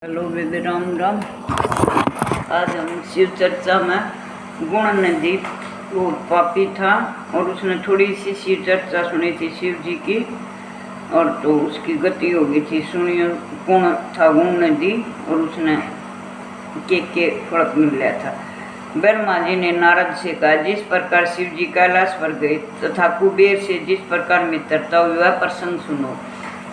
Hello baby, Ram Ram. आज हम शिव चर्चा में गुण नदी वो पापी था और उसने थोड़ी सी शिव चर्चा सुनी थी शिव जी की, और तो उसकी गति हो गई थी। सुनिए कौन था गुण नदी और उसने के फर्क मिल गया था। ब्रह्मा जी ने नारद से कहा, जिस प्रकार शिव जी कैलाश पर गए तथा कुबेर से जिस प्रकार मित्रता हुई वह प्रसंग सुनो।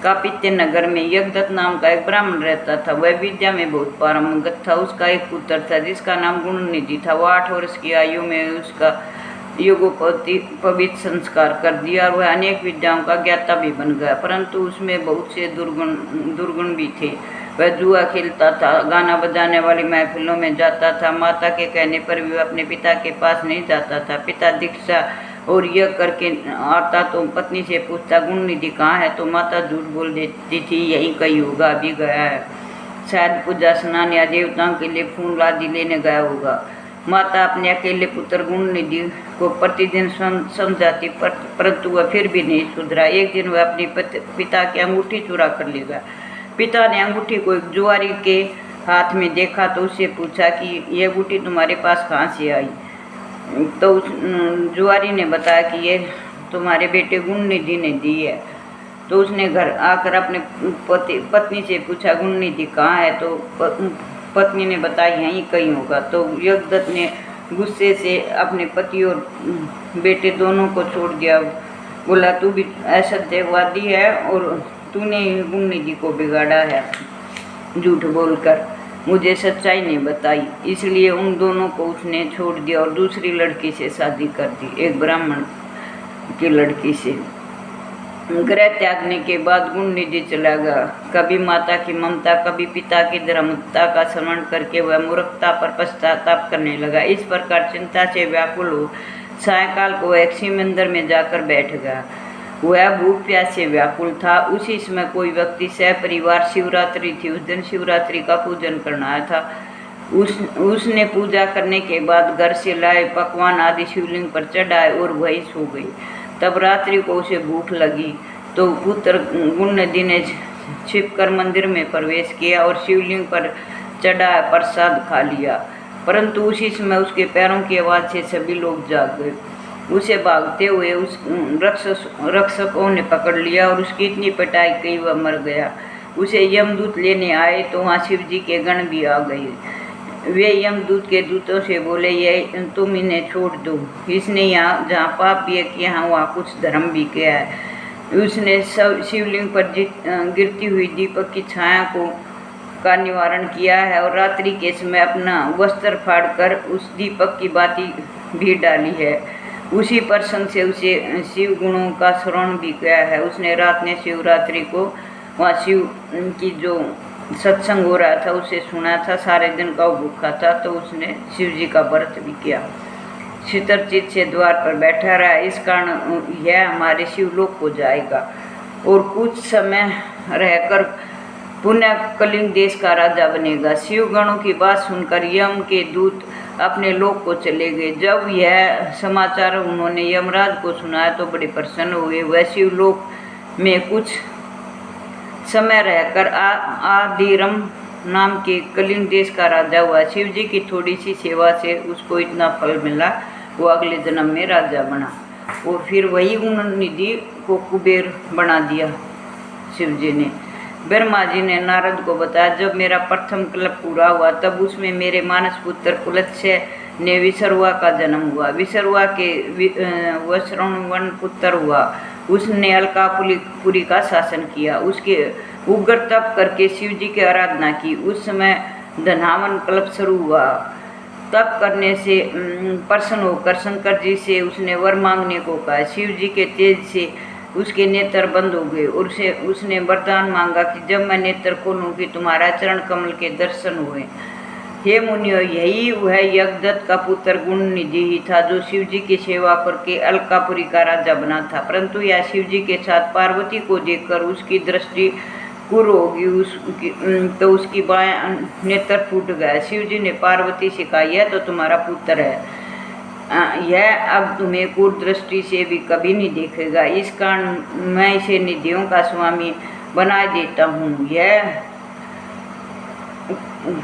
कापित्य नगर में यज्ञदत्त नाम का एक ब्राह्मण रहता था। वह विद्या में बहुत पारंगत था। उसका एक पुत्र था जिसका नाम गुणनिधि था। वह 8 वर्ष की आयु में उसका यज्ञोपवीत संस्कार कर दिया और वह अनेक विद्याओं का ज्ञाता भी बन गया, परंतु उसमें बहुत से दुर्गुण भी थे। वह जुआ खेलता था, गाना बजाने वाली महफिलों में जाता था। माता के कहने पर भी वह अपने पिता के पास नहीं जाता था। पिता दीक्षा और यह करके आता तो पत्नी से पूछता, गुणनिधि कहाँ है? तो माता झूठ बोल देती थी, यही कहीं होगा, अभी गया है, शायद पूजा स्नान या देवताओं के लिए फूल आदि लेने गया होगा। माता अपने अकेले पुत्र गुणनिधि को प्रतिदिन समझाती, परंतु वह फिर भी नहीं सुधरा। एक दिन वह अपने पिता की अंगूठी चुरा कर ले गया। पिता ने अंगूठी को एक जुआरी के हाथ में देखा तो उससे पूछा कि यह अंगूठी तुम्हारे पास कहाँ से आई? तो उस जुआरी ने बताया कि ये तुम्हारे बेटे गुणनिधि ने दी है। तो उसने घर आकर अपने पत्नी से पूछा, गुणनिधि कहाँ है? तो पत्नी ने बताया, यहीं कहीं होगा। तो यज्ञदत्त ने गुस्से से अपने पति और बेटे दोनों को छोड़ दिया। बोला, तू भी ऐसा देववादी है और तूने गुणनिधि को बिगाड़ा है झूठ बोलकर, मुझे सच्चाई नहीं बताई। इसलिए उन दोनों को उसने छोड़ दिया और दूसरी लड़की से शादी कर दी, एक ब्राह्मण की लड़की से। गृह त्यागने के बाद गुणनिधि चला गया। कभी माता की ममता, कभी पिता की धर्मता का स्मरण करके वह मूर्खता पर पश्चाताप करने लगा। इस प्रकार चिंता से व्याकुल हो सायंकाल को एक शिव मंदिर में जाकर बैठ गया। वह भूख प्यास से व्याकुल था। उसी समय कोई व्यक्ति सहपरिवार, शिवरात्रि थी उस दिन, शिवरात्रि का पूजन करना आया था। उसने पूजा करने के बाद घर से लाए पकवान आदि शिवलिंग पर चढ़ाए और वही सो गई। तब रात्रि को उसे भूख लगी तो पुत्र गुणनिधि ने छिपकर मंदिर में प्रवेश किया और शिवलिंग पर चढ़ा प्रसाद खा लिया, परंतु उसी समय उसके पैरों की आवाज़ से सभी लोग जाग गए। उसे भागते हुए उस रक्षकों ने पकड़ लिया और उसकी इतनी पिटाई की वह मर गया। उसे यमदूत लेने आए तो वहाँ शिव जी के गण भी आ गए। वे यमदूत के दूतों से बोले, ये तुम इन्हें छोड़ दो, इसने यहाँ जहाँ पाप भी किया है वहाँ कुछ धर्म भी किया है। उसने शिवलिंग पर गिरती हुई दीपक की छाया का निवारण किया है और रात्रि के समय अपना वस्त्र फाड़कर उस दीपक की बाती भी डाली है। उसी प्रसंग से उसे शिव गुणों का श्रवण भी किया है। उसने रात में शिवरात्रि को वहाँ शिव की जो सत्संग हो रहा था उसे सुना था। सारे दिन का वो भूखा था तो उसने शिव जी का व्रत भी किया। शीतलचित से द्वार पर बैठा रहा। इस कारण यह हमारे शिवलोक को जाएगा और कुछ समय रहकर पुनः कलिंग देश का राजा बनेगा। शिव गणों की बात सुनकर यम के दूत अपने लोक को चले गए। जब यह समाचार उन्होंने यमराज को सुनाया तो बड़े प्रसन्न हुए। वह शिवलोक में कुछ समय रहकर आदिरम नाम के कलिंग देश का राजा हुआ। शिव जी की थोड़ी सी सेवा से उसको इतना फल मिला, वो अगले जन्म में राजा बना और फिर वही गुणनिधि को कुबेर बना दिया शिव जी ने। ब्रह्मा जी ने नारद को बताया, जब मेरा प्रथम कल्प पूरा हुआ तब उसमें मेरे मानस पुत्र कुलत्स्य ने विसर्वा का जन्म हुआ। विसर्वा के वश्रवण पुत्र हुआ। उसने अलकापुरी का शासन किया। उसके उग्र तप करके शिव जी की आराधना की। उस समय धनावन कल्प शुरू हुआ। तप करने से प्रसन्न होकर शंकर जी से उसने वर मांगने को कहा। शिव जी के तेज से उसके नेत्र बंद हो गए और उसने वरदान मांगा कि जब मैं नेत्र खोलूंगी तुम्हारा चरण कमल के दर्शन हुए। हे मुनियो, यही वह यज्ञदत्त का पुत्र गुणनिधि ही था जो शिव जी की सेवा करके अलकापुरी का राजा बना था। परंतु यह शिव जी के साथ पार्वती को देखकर उसकी दृष्टि कुर होगी तो उसकी बायां नेत्र फूट गया। शिव जी ने पार्वती से कहा, यह तो तुम्हारा पुत्र है, यह अब तुम्हें कुर दृष्टि से भी कभी नहीं देखेगा। इस कारण मैं इसे निधियों का स्वामी बना देता हूँ। यह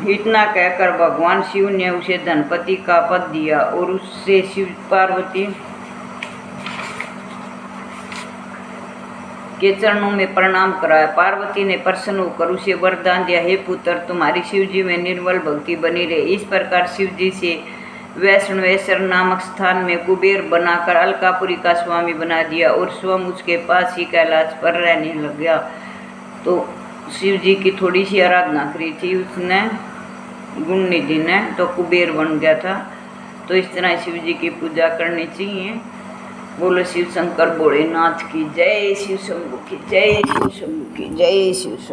इतना कहकर भगवान शिव ने उसे धनपति का पद दिया और उससे शिव पार्वती के चरणों में प्रणाम कराया। पार्वती ने प्रसन्न होकर उसे वरदान दिया, हे पुत्र, तुम्हारी शिव जी में निर्मल भक्ति बनी रहे। इस प्रकार शिव जी से वैष्णवेश्वर नामक स्थान में कुबेर बनाकर अलकापुरी का स्वामी बना दिया और स्वयं उसके पास ही कैलाश पर रहने लग गया। तो शिव जी की थोड़ी सी आराधना करी थी उसने, गुणनिधि ने, तो कुबेर बन गया था। तो इस तरह शिव जी की पूजा करनी चाहिए। बोलो शिव शंकर भोलेनाथ की जय, शिव शंभू की जय, शिव शंभू की जय, शिव शंभू।